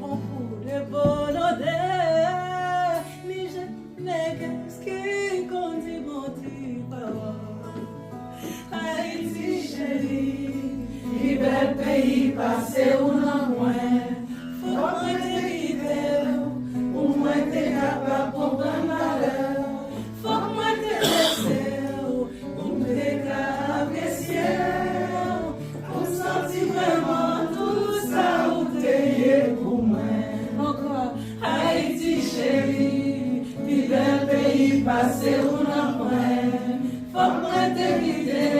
bon pour de bonnes odeurs, ni je n'ai qu'est-ce qui conduit mon Haïti chérie, li bel pays passé ou non moins, faut moins te quitter, ou moins te capable comprendre malheur, faut moins te laisser, ou te apprécier, pour sentir vraiment tout ça ou te pour moi. Encore Haïti chérie, li bel pays passé ou non moins, faut moins te quitter.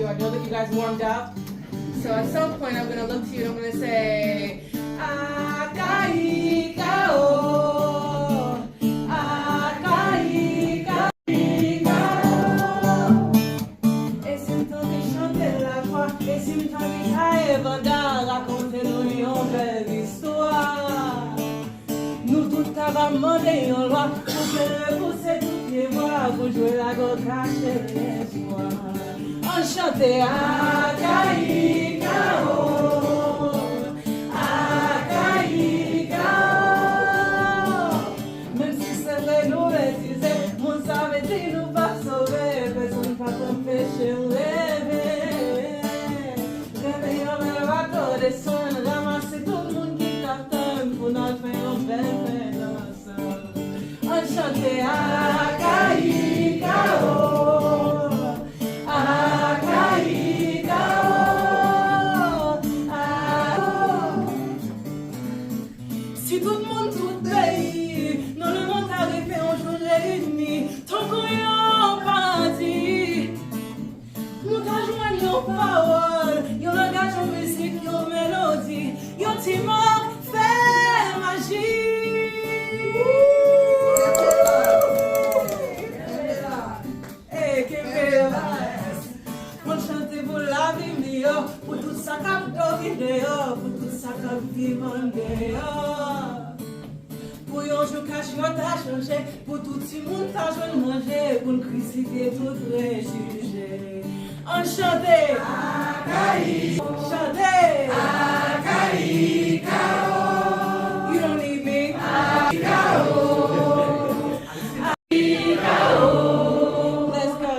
I know that you guys warmed up. So at some point I'm going to look to you and I'm going to say, demander en loi pour que repousser toutes les voix pour jouer la go cacher l'espoir. Enchanté même si c'est vrai nous bêtiser, mon savait dit nous pas sauver, personne pas t'empêcher rêver. Réveiller un bateau de son, ramasser tout le monde qui t'attend pour notre faire un bel Enchanté si tout le monde, tout le pays, non le monde arrivé un jour réuni, tant qu'on y a paradis, nous t'ajoignons nos paroles, yon langage en musique, yon mélodie, yon timor fait magie. Pour tout ça qu'a dominé, pour tout ça qu'a vivandé, pour yon jour cache yon t'a changé, pour tout si moun t'a joint manger, pour le critiquer tout préjugé. Enchanté, chanté, you don't need me, let's go.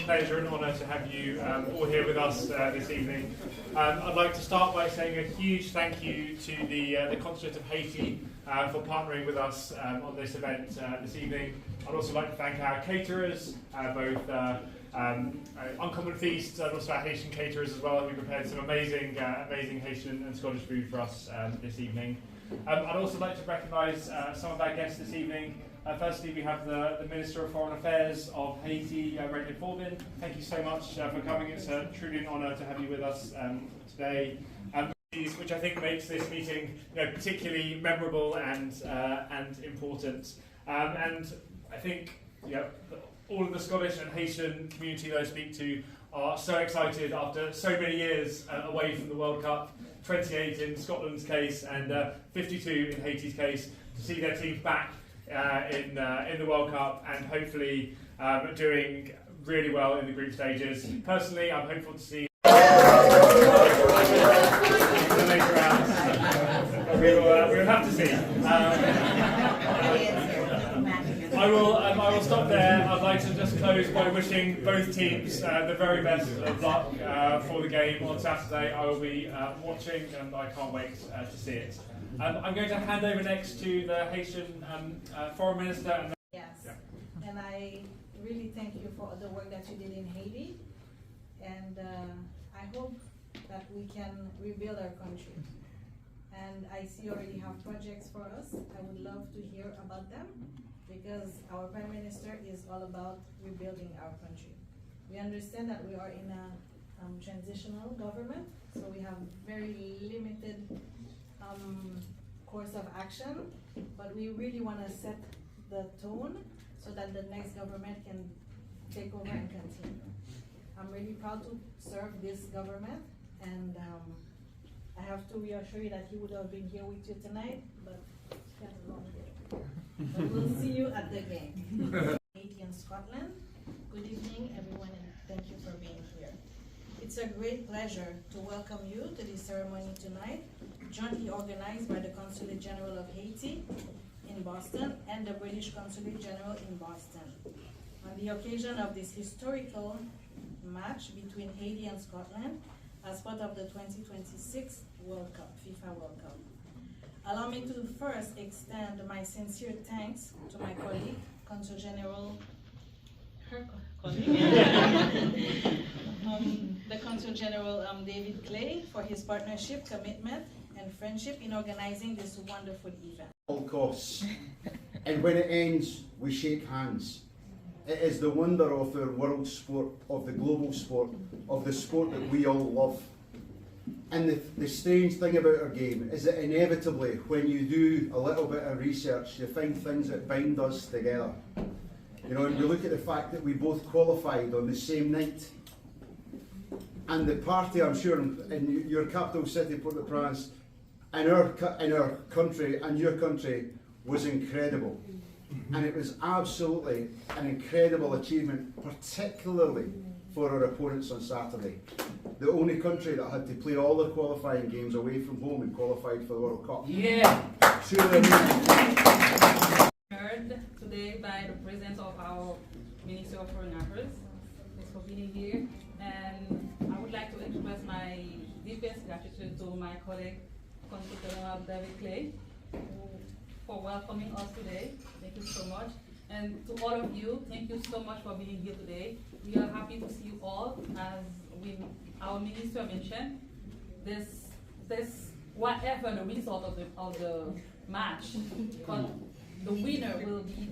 Pleasure and honour to have you all here with us this evening. I'd like to start by saying a huge thank you to the Consulate of Haiti for partnering with us on this event this evening. I'd also like to thank our caterers, both Uncommon Feast and also our Haitian caterers as well, who prepared some amazing Haitian and Scottish food for us this evening. I'd also like to recognise some of our guests this evening. Firstly, we have the Minister of Foreign Affairs of Haiti, Regnier Forbin. Thank you so much for coming. It's truly an honour to have you with us today, which I think makes this meeting particularly memorable and important. And I think all of the Scottish and Haitian community that I speak to are so excited after so many years away from the World Cup, 28 in Scotland's case and 52 in Haiti's case, to see their team back in the World Cup and hopefully doing really well in the group stages. Personally, I'm hopeful to see the later rounds. We'll have to see. I will stop there. I'd like to just close by wishing both teams the very best of luck for the game on Saturday. I will be watching and I can't wait to see it. I'm going to hand over next to the Haitian Foreign Minister. And and I really thank you for the work that you did in Haiti, and I hope that we can rebuild our country. And I see you already have projects for us. I would love to hear about them, because our Prime Minister is all about rebuilding our country. We understand that we are in a transition transitional government, so we have very limited course of action, but we really want to set the tone so that the next government can take over and continue. I'm really proud to serve this government, and I have to reassure you that he would have been here with you tonight, but he had a long day. But we'll see you at the game. Haiti and Scotland, good evening everyone, and thank you for being here. It's a great pleasure to welcome you to this ceremony tonight, jointly organized by the Consulate General of Haiti in Boston and the British Consulate General in Boston, on the occasion of this historical match between Haiti and Scotland as part of the 2026 World Cup, FIFA World Cup. Allow me to first extend my sincere thanks to my colleague, Consul General, her colleague, the Consul General David Clay, for his partnership, commitment, and friendship in organizing this wonderful event. All costs. And when it ends, we shake hands. It is the wonder of our world sport, of the global sport, of the sport that we all love. And the strange thing about our game is that inevitably, when you do a little bit of research, you find things that bind us together. You know, and you look at the fact that we both qualified on the same night. And the party, I'm sure, in your capital city, Port-au-Prince, in our country and your country, was incredible. And it was absolutely an incredible achievement, particularly for our opponents on Saturday. The only country that had to play all their qualifying games away from home and qualified for the World Cup. Yeah. Truly Heard today by the presence of our Minister of Foreign Affairs. Thanks for being here. And I would like to express my deepest gratitude to my colleague, Consul General David Clay, for welcoming us today. Thank you so much. And to all of you, thank you so much for being here today. We are happy to see you all. As our minister mentioned, this whatever the result of the match, but the winner will be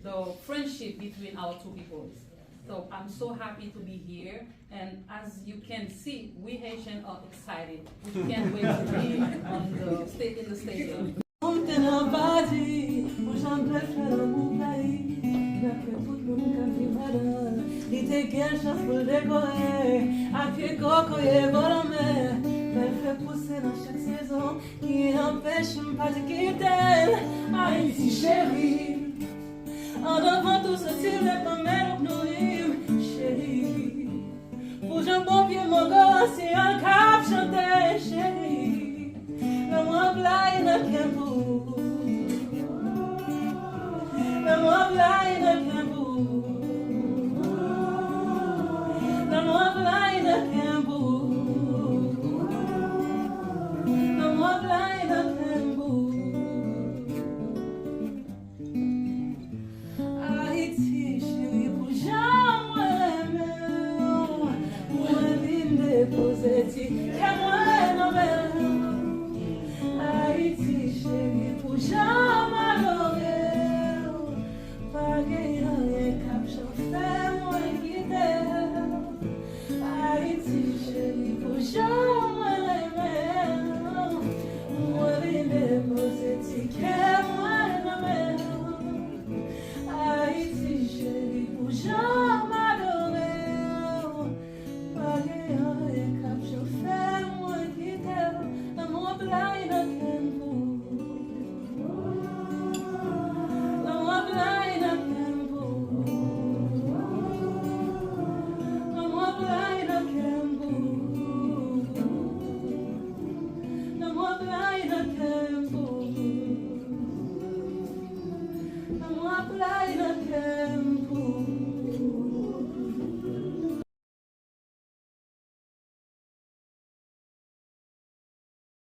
the friendship between our two peoples. So I'm so happy to be here, and as you can see, we Haitians are excited. We can't wait to be in the stadium. En devant tout ce style, les pommes nous riment, chérie. Pour un bon pied, mon gars, c'est un cap chanté, chérie. Le moi blind à Kembou. Le moi blind à Kembou. Le moi blind à Kembou. Le moi blind à Kembou. Yeah.